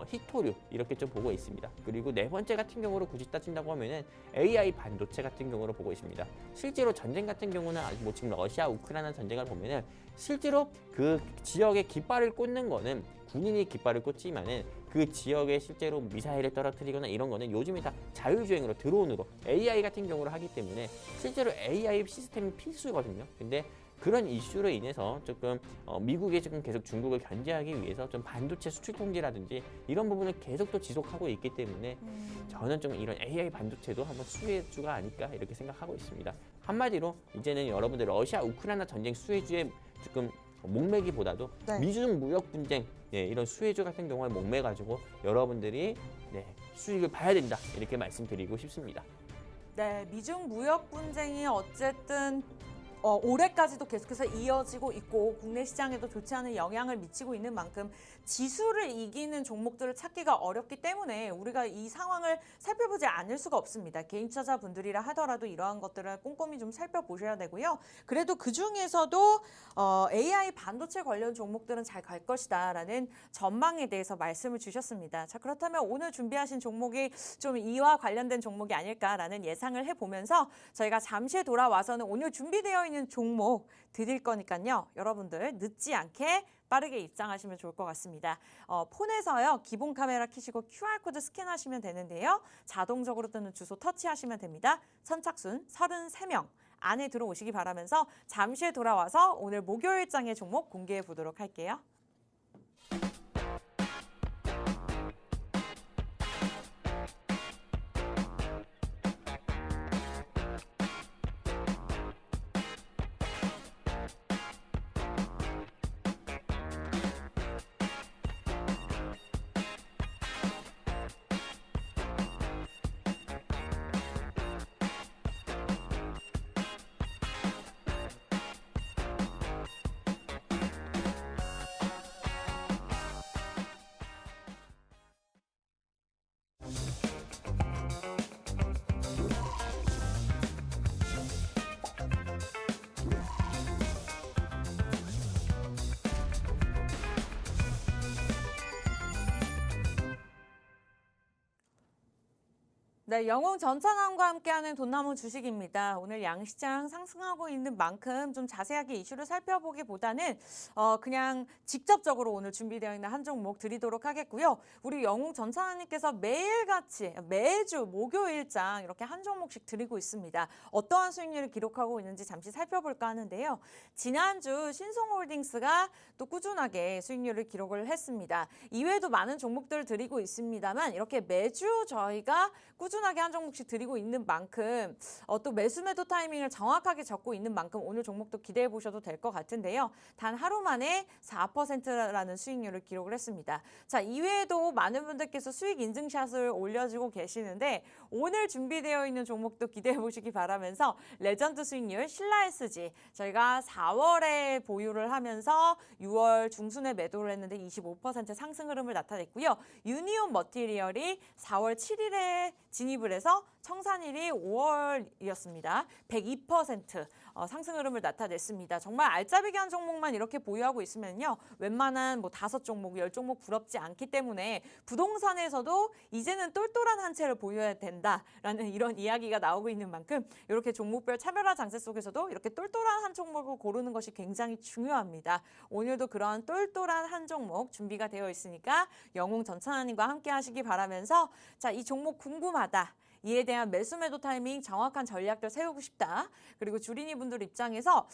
희토류 이렇게 좀 보고 있습니다. 그리고 네 번째 같은 경우로 굳이 따진다고 하면은 AI 반도체 같은 경우로 보고 있습니다. 실제로 전쟁 같은 경우는 뭐 지금 러시아 우크라이나 전쟁을 보면은 실제로 그 지역에 깃발을 꽂는 거는 군인이 깃발을 꽂지만은 그 지역에 실제로 미사일을 떨어뜨리거나 이런 거는 요즘에 다 자율주행으로 드론으로 AI 같은 경우로 하기 때문에 실제로 AI 시스템이 필수거든요. 근데 그런 이슈로 인해서 조금 미국이 지금 계속 중국을 견제하기 위해서 좀 반도체 수출 통제라든지 이런 부분을 계속 또 지속하고 있기 때문에 저는 좀 이런 AI 반도체도 한번 수혜주가 아닐까 이렇게 생각하고 있습니다. 한마디로 이제는 여러분들 러시아 우크라이나 전쟁 수혜주에 조금 목매기보다도 네. 미중 무역 분쟁 이런 수혜주 같은 경우에 목매가지고 여러분들이 수익을 봐야 된다 이렇게 말씀드리고 싶습니다. 네, 미중 무역 분쟁이 어쨌든 올해까지도 계속해서 이어지고 있고 국내 시장에도 좋지 않은 영향을 미치고 있는 만큼 지수를 이기는 종목들을 찾기가 어렵기 때문에 우리가 이 상황을 살펴보지 않을 수가 없습니다. 개인 투자자분들이라 하더라도 이러한 것들을 꼼꼼히 좀 살펴보셔야 되고요. 그래도 그중에서도 AI 반도체 관련 종목들은 잘 갈 것이다라는 전망에 대해서 말씀을 주셨습니다. 자, 그렇다면 오늘 준비하신 종목이 좀 이와 관련된 종목이 아닐까라는 예상을 해보면서 저희가 잠시 돌아와서는 오늘 준비되어 있는 종목 드릴 거니까요. 여러분들 늦지 않게 빠르게 입장하시면 좋을 것 같습니다. 폰에서요. 기본 카메라 켜시고 QR코드 스캔하시면 되는데요. 자동적으로 뜨는 주소 터치하시면 됩니다. 선착순 33명 안에 들어오시기 바라면서 잠시 돌아와서 오늘 목요일장의 종목 공개해 보도록 할게요. 네, 영웅 전천왕과 함께하는 돈나무 주식입니다. 오늘 양시장 상승하고 있는 만큼 좀 자세하게 이슈를 살펴보기보다는 그냥 직접적으로 오늘 준비되어 있는 한 종목 드리도록 하겠고요. 우리 영웅 전천왕님께서 매일같이 매주 목요일장 이렇게 한 종목씩 드리고 있습니다. 어떠한 수익률을 기록하고 있는지 잠시 살펴볼까 하는데요. 지난주 신송홀딩스가 또 꾸준하게 수익률을 기록을 했습니다. 이외에도 많은 종목들을 드리고 있습니다만 이렇게 매주 저희가 꾸준하게 한 종목씩 드리고 있는 만큼 또 매수 매도 타이밍을 정확하게 적고 있는 만큼 오늘 종목도 기대해 보셔도 될 것 같은데요. 단 하루 만에 4%라는 수익률을 기록을 했습니다. 자, 이외에도 많은 분들께서 수익 인증샷을 올려주고 계시는데 오늘 준비되어 있는 종목도 기대해 보시기 바라면서 레전드 수익률 신라SG 저희가 4월에 보유를 하면서 6월 중순에 매도를 했는데 25% 상승 흐름을 나타냈고요. 유니온 머티리얼이 4월 7일에 진입을 해서 청산일이 5월이었습니다. 102% 상승 흐름을 나타냈습니다. 정말 알짜배기 한 종목만 이렇게 보유하고 있으면요. 웬만한 뭐 5종목, 10종목 부럽지 않기 때문에 부동산에서도 이제는 똘똘한 한 채를 보유해야 된다라는 이런 이야기가 나오고 있는 만큼 이렇게 종목별 차별화 장세 속에서도 이렇게 똘똘한 한 종목을 고르는 것이 굉장히 중요합니다. 오늘도 그런 똘똘한 한 종목 준비가 되어 있으니까 영웅 전천하님과 함께 하시기 바라면서 자, 이 종목 궁금하다. 이에 대한 매수 매도 타이밍 정확한 전략들 세우고 싶다. 그리고 주린이 분들 입장에서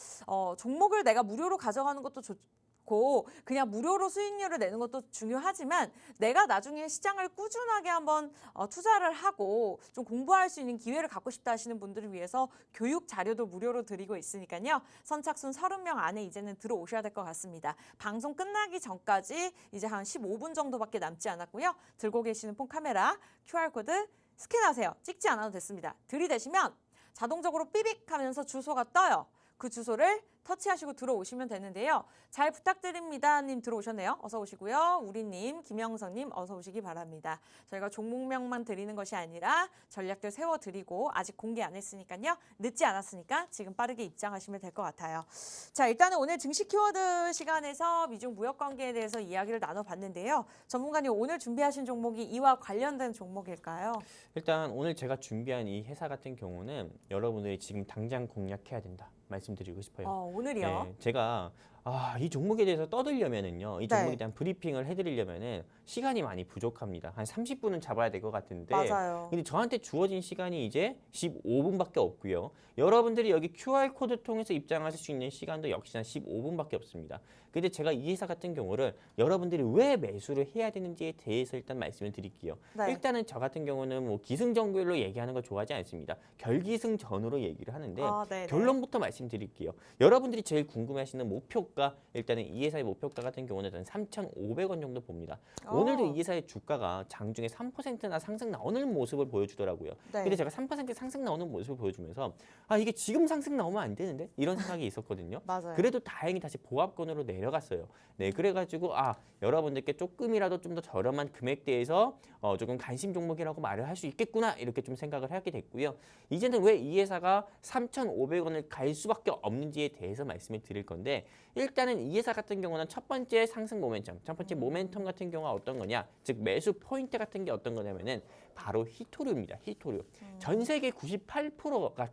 종목을 내가 무료로 가져가는 것도 좋고 그냥 무료로 수익률을 내는 것도 중요하지만 내가 나중에 시장을 꾸준하게 한번 투자를 하고 좀 공부할 수 있는 기회를 갖고 싶다 하시는 분들을 위해서 교육 자료도 무료로 드리고 있으니까요. 선착순 30명 안에 이제는 들어오셔야 될 것 같습니다. 방송 끝나기 전까지 이제 한 15분 정도밖에 남지 않았고요. 들고 계시는 폰 카메라 QR코드 스캔하세요. 찍지 않아도 됐습니다. 들이대시면 자동적으로 삐빅 하면서 주소가 떠요. 그 주소를 터치하시고 들어오시면 되는데요. 잘 부탁드립니다. 님 들어오셨네요. 어서 오시고요. 우리님, 김영선님 어서 오시기 바랍니다. 저희가 종목명만 드리는 것이 아니라 전략들 세워드리고 아직 공개 안 했으니까요. 늦지 않았으니까 지금 빠르게 입장하시면 될 것 같아요. 자, 일단은 오늘 증시 키워드 시간에서 미중 무역 관계에 대해서 이야기를 나눠봤는데요. 전문가님 오늘 준비하신 종목이 이와 관련된 종목일까요? 일단 오늘 제가 준비한 이 회사 같은 경우는 여러분들이 지금 당장 공략해야 된다 말씀드리고 싶어요. 오늘이요? 네, 제가 이 종목에 대해서 떠들려면은요, 이 종목에 네. 대한 브리핑을 해드리려면은 시간이 많이 부족합니다. 한 30분은 잡아야 될 것 같은데, 맞아요. 근데 저한테 주어진 시간이 이제 15분밖에 없고요. 여러분들이 여기 QR 코드 통해서 입장하실 수 있는 시간도 역시나 15분밖에 없습니다. 근데 제가 이 회사 같은 경우를 여러분들이 왜 매수를 해야 되는지에 대해서 일단 말씀을 드릴게요. 네. 일단은 저 같은 경우는 뭐 기승전결로 얘기하는 걸 좋아하지 않습니다. 결기승전으로 얘기를 하는데 네네. 결론부터 말씀드릴게요. 여러분들이 제일 궁금해하시는 목표가 일단은 이 회사의 목표가 같은 경우는 3,500원 정도 봅니다. 오늘도 이 회사의 주가가 장중에 3%나 상승 나오는 모습을 보여주더라고요. 네. 근데 제가 3% 상승 나오는 모습을 보여주면서 이게 지금 상승 나오면 안 되는데 이런 생각이 있었거든요. 맞아요. 그래도 다행히 다시 보합권으로 내려갔어요. 네, 그래가지고 여러분들께 조금이라도 좀 더 저렴한 금액대에서 조금 관심 종목이라고 말을 할 수 있겠구나 이렇게 좀 생각을 하게 됐고요. 이제는 왜 이 회사가 3,500원을 갈 수밖에 없는지에 대해서 말씀을 드릴 건데 일단은 이 회사 같은 경우는 첫 번째 상승 모멘텀, 첫 번째 모멘텀 같은 경우가 어떤 거냐, 즉 매수 포인트 같은 게 어떤 거냐면은 바로 히토류입니다. 히토류. 전 세계 98%가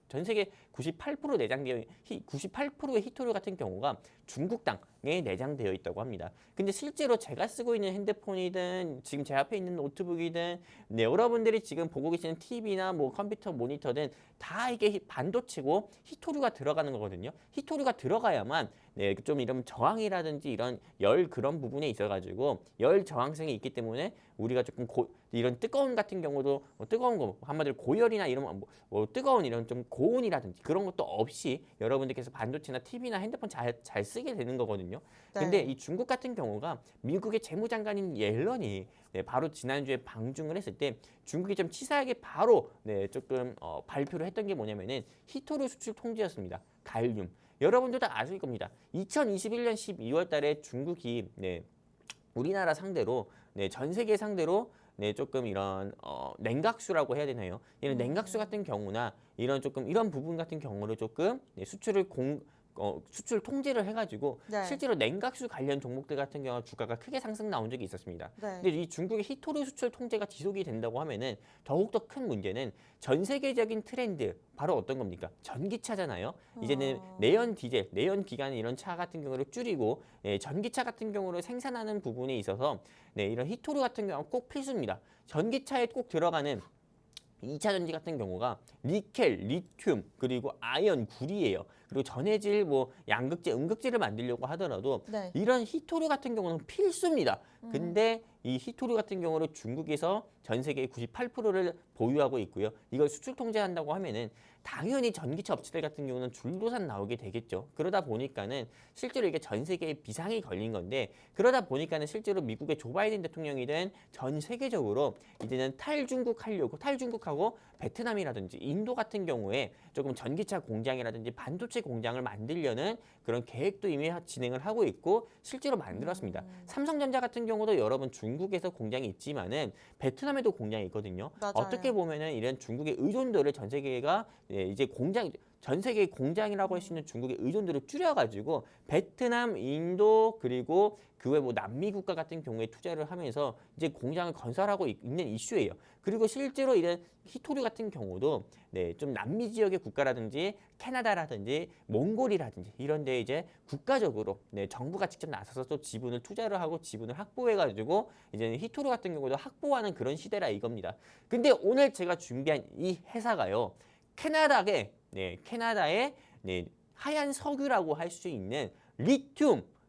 전 세계 98% 내장되어 98%의 히토류 같은 경우가 중국 땅에 내장되어 있다고 합니다. 근데 실제로 제가 쓰고 있는 핸드폰이든 지금 제 앞에 있는 노트북이든 여러분들이 지금 보고 계시는 TV나 뭐 컴퓨터 모니터든 다 이게 반도체고 히토류가 들어가는 거거든요. 히토류가 들어가야만 좀 이런 저항이라든지 이런 열 그런 부분에 있어가지고 열 저항성이 있기 때문에 우리가 조금 이런 뜨거운 같은 경우도 뜨거운 거 한마디로 고열이나 이런 뭐 뜨거운 이런 좀 고온이라든지 그런 것도 없이 여러분들께서 반도체나 TV나 핸드폰 잘 쓰게 되는 거거든요. 네. 근데 이 중국 같은 경우가 미국의 재무장관인 옐런이 바로 지난주에 방중을 했을 때 중국이 좀 치사하게 바로 조금 발표를 했던 게 뭐냐면은 히토류 수출 통제였습니다. 갈륨. 여러분들도 아실 겁니다. 2021년 12월 달에 중국이 우리나라 상대로 전 세계 상대로 조금 이런 냉각수라고 해야 되나요? 이런 냉각수 같은 경우나 이런 조금 이런 부분 같은 경우를 조금 수출을 수출 통제를 해가지고 네. 실제로 냉각수 관련 종목들 같은 경우 주가가 크게 상승 나온 적이 있었습니다. 네. 근데 이 중국의 히토류 수출 통제가 지속이 된다고 하면은 더욱더 큰 문제는 전 세계적인 트렌드 바로 어떤 겁니까? 전기차잖아요. 이제는 내연 디젤, 내연 기관 이런 차 같은 경우를 줄이고 전기차 같은 경우를 생산하는 부분에 있어서 이런 히토류 같은 경우는 꼭 필수입니다. 전기차에 꼭 들어가는 2차 전지 같은 경우가 니켈, 리튬, 그리고 아연, 구리예요. 그리고 전해질, 양극재, 음극재를 만들려고 하더라도 네. 이런 히토류 같은 경우는 필수입니다. 근데 이 히토류 같은 경우를 중국에서 전 세계의 98%를 보유하고 있고요. 이걸 수출 통제한다고 하면은 당연히 전기차 업체들 같은 경우는 줄도산 나오게 되겠죠. 그러다 보니까는 실제로 이게 전 세계에 비상이 걸린 건데 그러다 보니까는 실제로 미국의 조 바이든 대통령이든 전 세계적으로 이제는 탈중국하고 베트남이라든지 인도 같은 경우에 조금 전기차 공장이라든지 반도체 공장을 만들려는 그런 계획도 이미 진행을 하고 있고 실제로 만들었습니다. 삼성전자 같은 경우도 여러분 중국에서 공장이 있지만은 베트남에도 공장이 있거든요. 맞아요. 어떻게 보면은 이런 중국의 의존도를 전 세계가 이제 전 세계 공장이라고 할 수 있는 중국의 의존도를 줄여가지고 베트남, 인도 그리고 그 외 뭐 남미 국가 같은 경우에 투자를 하면서 이제 공장을 건설하고 있는 이슈예요. 그리고 실제로 이런 히토류 같은 경우도 좀 남미 지역의 국가라든지 캐나다라든지 몽골이라든지 이런 데 이제 국가적으로 정부가 직접 나서서 또 지분을 투자를 하고 지분을 확보해가지고 이제는 히토류 같은 경우도 확보하는 그런 시대라 이겁니다. 근데 오늘 제가 준비한 이 회사가요. 캐나다의 하얀 석유라고 할 수 있는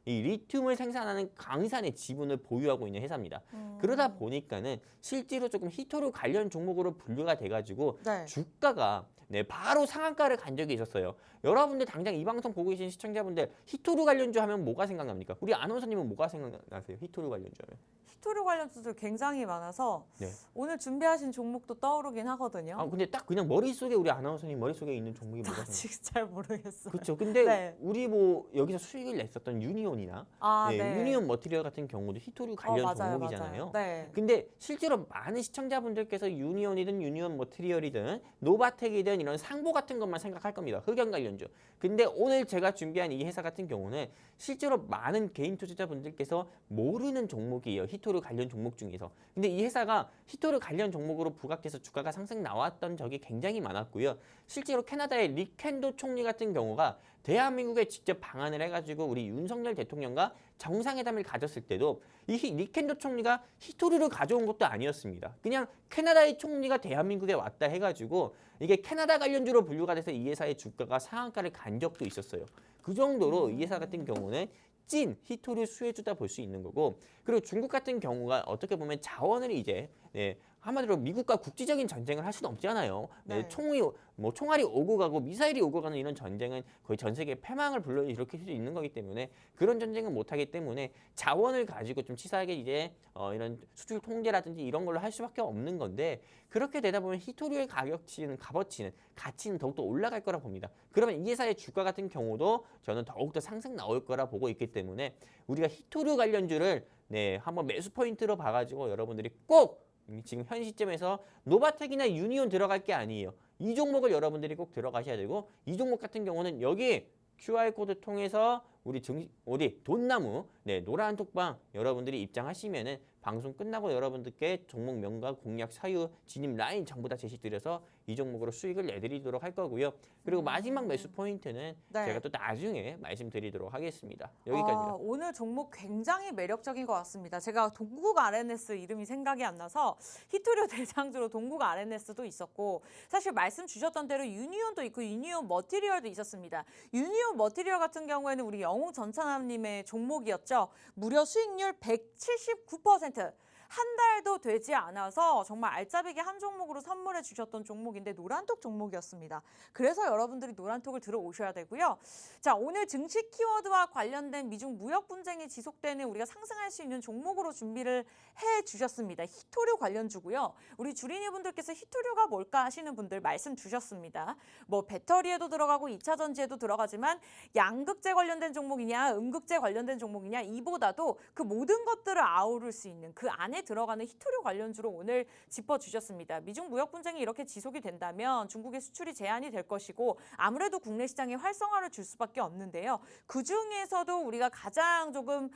이 리튬을 생산하는 강산의 지분을 보유하고 있는 회사입니다. 그러다 보니까는 실제로 조금 히토류 관련 종목으로 분류가 돼가지고 네. 주가가 바로 상한가를 간 적이 있었어요. 여러분들 당장 이 방송 보고 계신 시청자분들 히토류 관련주 하면 뭐가 생각납니까? 우리 아나운서님은 뭐가 생각나세요? 히토류 관련주 하면? 히토류 관련주들 굉장히 많아서 네. 오늘 준비하신 종목도 떠오르긴 하거든요. 아 근데 딱 그냥 머릿속에 우리 아나운서님 머릿속에 있는 종목이 뭐가 생각나요? 아직 잘 모르겠어요. 그렇죠. 근데 네. 우리 뭐 여기서 수익을 냈었던 유니온이나 유니온 머티리얼 같은 경우도 히토류 관련 맞아요, 종목이잖아요. 맞아요. 네. 근데 실제로 많은 시청자분들께서 유니온이든 유니온 머티리얼이든 노바텍이든 이런 상보 같은 것만 생각할 겁니다. 흑연 관련주. 근데 오늘 제가 준비한 이 회사 같은 경우는 실제로 많은 개인 투자자분들께서 모르는 종목이에요. 히토류 관련 종목 중에서. 근데 이 회사가 히토류 관련 종목으로 부각돼서 주가가 상승 나왔던 적이 굉장히 많았고요. 실제로 캐나다의 리켄도 총리 같은 경우가 대한민국에 직접 방한을 해가지고 우리 윤석열 대통령과 정상회담을 가졌을 때도 이 리켄도 총리가 히토류를 가져온 것도 아니었습니다. 그냥 캐나다의 총리가 대한민국에 왔다 해가지고 이게 캐나다 관련주로 분류가 돼서 이 회사의 주가가 상한가를 간 적도 있었어요. 그 정도로 이 회사 같은 경우는 찐 히토류 수혜주다 볼 수 있는 거고, 그리고 중국 같은 경우가 어떻게 보면 자원을 이제 한마디로 미국과 국지적인 전쟁을 할 수는 없잖아요. 네. 총알이 오고 가고 미사일이 오고 가는 이런 전쟁은 거의 전 세계 패망을 불러일으킬 수 있는 거기 때문에 그런 전쟁은 못하기 때문에 자원을 가지고 좀 치사하게 이제 이런 수출 통제라든지 이런 걸로 할 수밖에 없는 건데, 그렇게 되다 보면 히토류의 값어치는 가치는 더욱더 올라갈 거라 봅니다. 그러면 이 회사의 주가 같은 경우도 저는 더욱더 상승 나올 거라 보고 있기 때문에 우리가 히토류 관련주를 한번 매수 포인트로 봐가지고 여러분들이 꼭 지금 현 시점에서 노바텍이나 유니온 들어갈 게 아니에요. 이 종목을 여러분들이 꼭 들어가셔야 되고, 이 종목 같은 경우는 여기 QR코드 통해서 우리 돈나무 노란 톡방 여러분들이 입장하시면은 방송 끝나고 여러분들께 종목명과 공략 사유 진입 라인 전부 다 제시드려서 이 종목으로 수익을 내드리도록 할 거고요. 그리고 마지막 매수 포인트는 제가 또 나중에 말씀드리도록 하겠습니다. 여기까지입니다. 오늘 종목 굉장히 매력적인 것 같습니다. 제가 동국 RNS 이름이 생각이 안 나서 히토류 대장주로 동국 RNS도 있었고, 사실 말씀 주셨던 대로 유니온도 있고 유니온 머티리얼도 있었습니다. 유니온 머티리얼 같은 경우에는 우리 영웅 전찬남님의 종목이었죠. 무려 수익률 179%. 한 달도 되지 않아서 정말 알짜배기 한 종목으로 선물해 주셨던 종목인데 노란톡 종목이었습니다. 그래서 여러분들이 노란톡을 들어오셔야 되고요. 자, 오늘 증시 키워드와 관련된 미중 무역 분쟁이 지속되는 우리가 상승할 수 있는 종목으로 준비를 해 주셨습니다. 히토류 관련주고요. 우리 주린이 분들께서 히토류가 뭘까 하시는 분들 말씀 주셨습니다. 뭐 배터리에도 들어가고 2차 전지에도 들어가지만 양극재 관련된 종목이냐 음극재 관련된 종목이냐 이보다도 그 모든 것들을 아우를 수 있는 그 안에 들어가는 히토류 관련주로 오늘 짚어주셨습니다. 미중 무역 분쟁이 이렇게 지속이 된다면 중국의 수출이 제한이 될 것이고 아무래도 국내 시장에 활성화를 줄 수밖에 없는데요. 그중에서도 우리가 가장 조금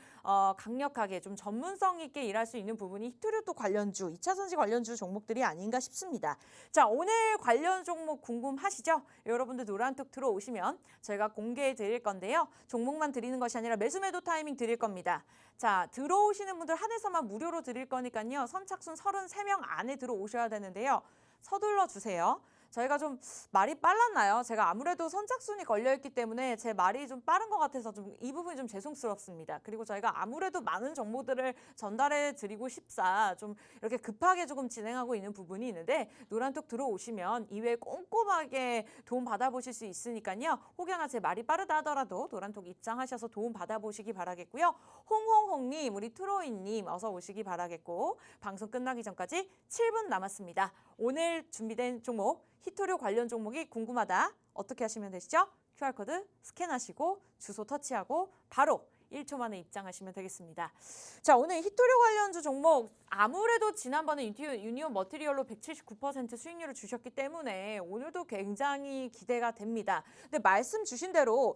강력하게 좀 전문성 있게 일할 수 있는 부분이 히토류 또 관련주, 2차 전지 관련주 종목들이 아닌가 싶습니다. 자, 오늘 관련 종목 궁금하시죠? 여러분들 노란톡 들어오시면 저희가 공개해 드릴 건데요. 종목만 드리는 것이 아니라 매수 매도 타이밍 드릴 겁니다. 자, 들어오시는 분들 한해서만 무료로 드릴 거니까요. 선착순 33명 안에 들어오셔야 되는데요. 서둘러 주세요. 저희가 좀 말이 빨랐나요? 제가 아무래도 선착순이 걸려있기 때문에 제 말이 좀 빠른 것 같아서 좀 이 부분이 좀 죄송스럽습니다. 그리고 저희가 아무래도 많은 정보들을 전달해 드리고 싶사 좀 이렇게 급하게 조금 진행하고 있는 부분이 있는데 노란톡 들어오시면 이외에 꼼꼼하게 도움 받아보실 수 있으니까요. 혹여나 제 말이 빠르다 하더라도 노란톡 입장하셔서 도움 받아보시기 바라겠고요. 홍홍홍님, 우리 트로이님 어서 오시기 바라겠고, 방송 끝나기 전까지 7분 남았습니다. 오늘 준비된 종목 히토류 관련 종목이 궁금하다. 어떻게 하시면 되시죠? QR코드 스캔하시고 주소 터치하고 바로 1초 만에 입장하시면 되겠습니다. 자, 오늘 히토류 관련주 종목 아무래도 지난번에 유니온 머티리얼로 179% 수익률을 주셨기 때문에 오늘도 굉장히 기대가 됩니다. 근데 말씀 주신 대로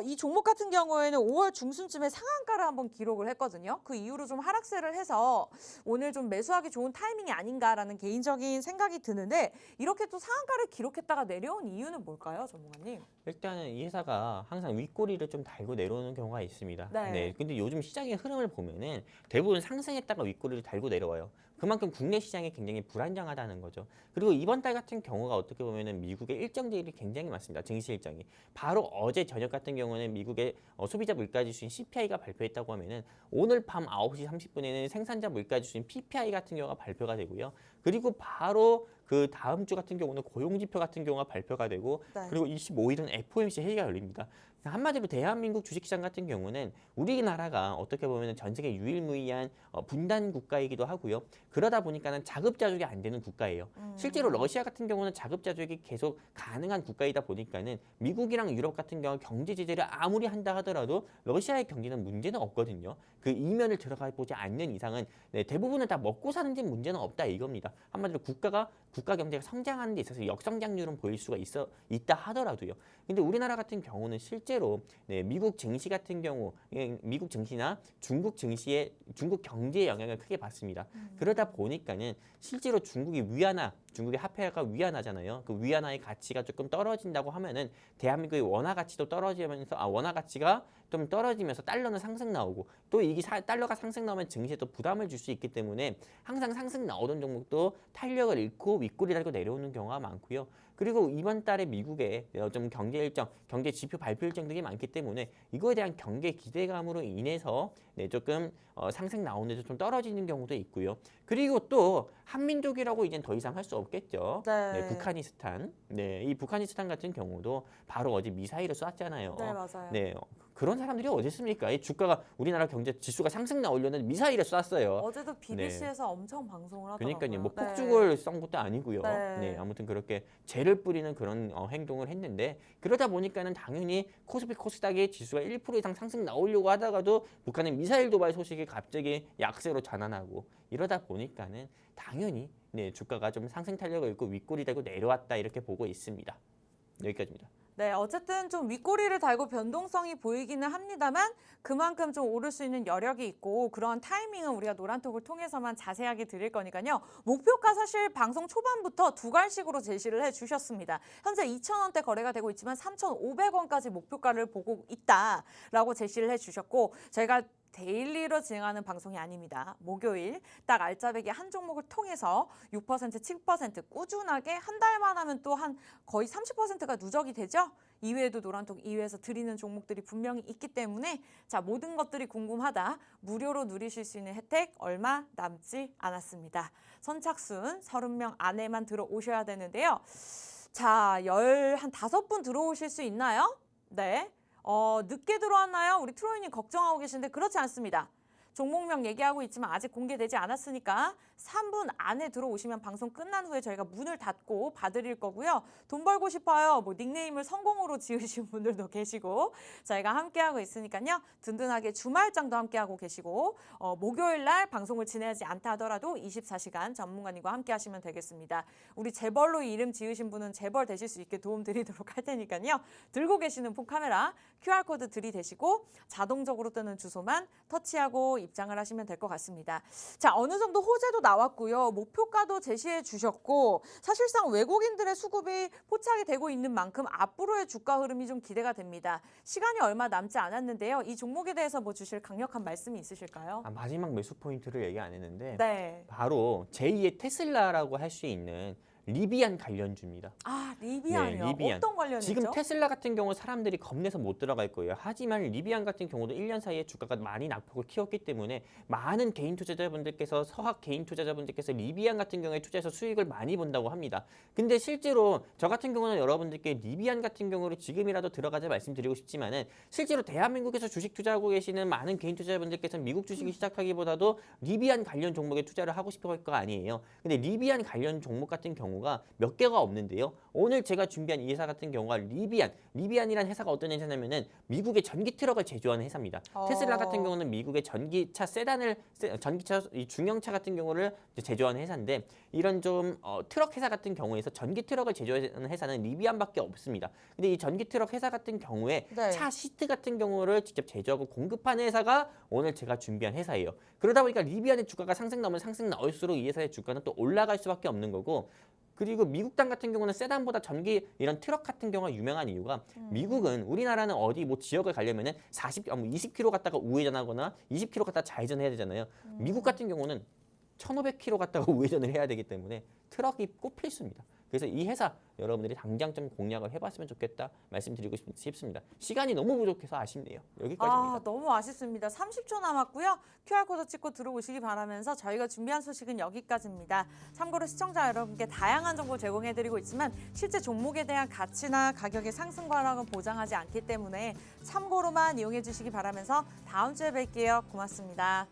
이 종목 같은 경우에는 5월 중순쯤에 상한가를 한번 기록을 했거든요. 그 이후로 좀 하락세를 해서 오늘 좀 매수하기 좋은 타이밍이 아닌가라는 개인적인 생각이 드는데 이렇게 또 상한가를 기록했다가 내려온 이유는 뭘까요, 전문가님? 일단은 이 회사가 항상 윗꼬리를 좀 달고 내려오는 경우가 있습니다. 네. 근데 요즘 시장의 흐름을 보면은 대부분 상승했다가 윗꼬리를 달고 내려와요. 그만큼 국내 시장이 굉장히 불안정하다는 거죠. 그리고 이번 달 같은 경우가 어떻게 보면은 미국의 일정들이 굉장히 많습니다. 증시 일정이. 바로 어제 저녁 같은 경우는 미국의 소비자 물가지수인 CPI가 발표했다고 하면은 오늘 밤 9시 30분에는 생산자 물가지수인 PPI 같은 경우가 발표가 되고요. 그리고 바로 그 다음 주 같은 경우는 고용지표 같은 경우가 발표가 되고 네. 그리고 25일은 FOMC 회의가 열립니다. 한마디로 대한민국 주식시장 같은 경우는 우리나라가 어떻게 보면 전 세계 유일무이한 분단 국가이기도 하고요. 그러다 보니까는 자급자족이 안 되는 국가예요. 실제로 러시아 같은 경우는 자급자족이 계속 가능한 국가이다 보니까는 미국이랑 유럽 같은 경우 경제 제재를 아무리 한다 하더라도 러시아의 경제는 문제는 없거든요. 그 이면을 들어가 보지 않는 이상은 대부분은 다 먹고 사는 데 문제는 없다 이겁니다. 한마디로 국가 경제가 성장하는 데 있어서 역성장률은 보일 수가 있다 하더라도요. 근데 우리나라 같은 경우는 실제로 미국 증시 같은 경우, 미국 증시나 중국 증시에 중국 경제의 영향을 크게 받습니다. 그러다 보니까는 실제로 중국의 화폐가 위안화잖아요. 그 위안화의 가치가 조금 떨어진다고 하면은 대한민국의 원화 가치도 떨어지면서 원화 가치가 좀 떨어지면서 달러는 상승 나오고 또 이게 달러가 상승 나오면 증시에 또 부담을 줄 수 있기 때문에 항상 상승 나오던 종목도 탄력을 잃고 윗꼬리 달고 내려오는 경우가 많고요. 그리고 이번 달에 미국의 좀 경제 지표 발표 일정들이 많기 때문에 이거에 대한 경계 기대감으로 인해서 조금 상승 나오는데도 좀 떨어지는 경우도 있고요. 그리고 또 한민족이라고 이젠 더 이상 할 수 없겠죠. 네. 북한이스탄. 이 북한이스탄 같은 경우도 바로 어제 미사일을 쐈잖아요. 네, 맞아요. 그런 사람들이 어디 있습니까? 이 주가가 우리나라 경제 지수가 상승 나오려는 미사일을 쐈어요. 어제도 BBC에서 엄청 방송을 하더라고요. 그러니까요. 뭐 네. 폭죽을 쏜 것도 아니고요. 네. 아무튼 그렇게 재를 뿌리는 그런 행동을 했는데 그러다 보니까는 당연히 코스피 코스닥의 지수가 1% 이상 상승 나오려고 하다가도 북한의 미사일 도발 소식이 갑자기 약세로 전환하고 이러다 보니까는 당연히 주가가 좀 상승 탄력을 잃고 윗꼬리 달고 내려왔다 이렇게 보고 있습니다. 여기까지입니다. 네, 어쨌든 좀 윗꼬리를 달고 변동성이 보이기는 합니다만 그만큼 좀 오를 수 있는 여력이 있고 그런 타이밍은 우리가 노란톡을 통해서만 자세하게 드릴 거니까요. 목표가 사실 방송 초반부터 두 갈식으로 제시를 해주셨습니다. 현재 2,000원대 거래가 되고 있지만 3,500원까지 목표가를 보고 있다라고 제시를 해주셨고 저희가 데일리로 진행하는 방송이 아닙니다. 목요일 딱 알짜배기 한 종목을 통해서 6%, 7% 꾸준하게 한 달만 하면 또 한 거의 30%가 누적이 되죠. 이외에도 노란톡 이외에서 드리는 종목들이 분명히 있기 때문에 자 모든 것들이 궁금하다. 무료로 누리실 수 있는 혜택 얼마 남지 않았습니다. 선착순 30명 안에만 들어오셔야 되는데요. 자, 한 5분 들어오실 수 있나요? 네. 늦게 들어왔나요? 우리 트로이님 걱정하고 계신데 그렇지 않습니다. 종목명 얘기하고 있지만 아직 공개되지 않았으니까 3분 안에 들어오시면 방송 끝난 후에 저희가 문을 닫고 봐드릴 거고요. 돈 벌고 싶어요. 뭐 닉네임을 성공으로 지으신 분들도 계시고 저희가 함께하고 있으니까요. 든든하게 주말장도 함께하고 계시고 목요일 날 방송을 진행하지 않다 하더라도 24시간 전문가님과 함께하시면 되겠습니다. 우리 재벌로 이름 지으신 분은 재벌 되실 수 있게 도움드리도록 할 테니까요. 들고 계시는 폰 카메라 QR코드 들이대시고 자동적으로 뜨는 주소만 터치하고 입장을 하시면 될 것 같습니다. 자, 어느 정도 호재도 나왔고요. 목표가도 제시해 주셨고 사실상 외국인들의 수급이 포착이 되고 있는 만큼 앞으로의 주가 흐름이 좀 기대가 됩니다. 시간이 얼마 남지 않았는데요. 이 종목에 대해서 뭐 주실 강력한 말씀이 있으실까요? 마지막 매수 포인트를 얘기 안 했는데 네. 바로 제2의 테슬라라고 할 수 있는 리비안 관련주입니다. 아, 리비안이요? 네, 리비안. 어떤 관련이죠? 지금 테슬라 같은 경우 사람들이 겁내서 못 들어갈 거예요. 하지만 리비안 같은 경우도 1년 사이에 주가가 많이 낙폭을 키웠기 때문에 많은 개인 투자자분들께서 서학 개인 투자자분들께서 리비안 같은 경우에 투자해서 수익을 많이 본다고 합니다. 근데 실제로 저 같은 경우는 여러분들께 리비안 같은 경우로 지금이라도 들어가자 말씀드리고 싶지만은 실제로 대한민국에서 주식 투자하고 계시는 많은 개인 투자자분들께서는 미국 주식이 시작하기보다도 리비안 관련 종목에 투자를 하고 싶어 할 거 아니에요. 근데 리비안 관련 종목 같은 경우 경우가 몇 개가 없는데요. 오늘 제가 준비한 이 회사 같은 경우가 리비안이라는 회사가 어떤 회사냐면은 미국의 전기 트럭을 제조하는 회사입니다. 테슬라 같은 경우는 미국의 전기차 전기차 이 중형차 같은 경우를 제조하는 회사인데 이런 좀 트럭 회사 같은 경우에서 전기 트럭을 제조하는 회사는 리비안밖에 없습니다. 근데 이 전기 트럭 회사 같은 경우에 네. 차 시트 같은 경우를 직접 제조하고 공급하는 회사가 오늘 제가 준비한 회사예요. 그러다 보니까 리비안의 주가가 상승 나올수록 이 회사의 주가는 또 올라갈 수밖에 없는 거고 그리고 미국당 같은 경우는 세단보다 전기 이런 트럭 같은 경우가 유명한 이유가 미국은 우리나라는 어디 뭐 지역을 가려면은 20km 갔다가 우회전하거나 20km 갔다가 좌회전해야 되잖아요. 미국 같은 경우는 1500km 갔다가 우회전을 해야 되기 때문에 트럭이 꼭 필수입니다. 그래서 이 회사 여러분들이 당장 좀 공략을 해봤으면 좋겠다 말씀드리고 싶습니다. 시간이 너무 부족해서 아쉽네요. 여기까지입니다. 너무 아쉽습니다. 30초 남았고요. QR코드 찍고 들어오시기 바라면서 저희가 준비한 소식은 여기까지입니다. 참고로 시청자 여러분께 다양한 정보 제공해드리고 있지만 실제 종목에 대한 가치나 가격의 상승 과락은 보장하지 않기 때문에 참고로만 이용해 주시기 바라면서 다음 주에 뵐게요. 고맙습니다.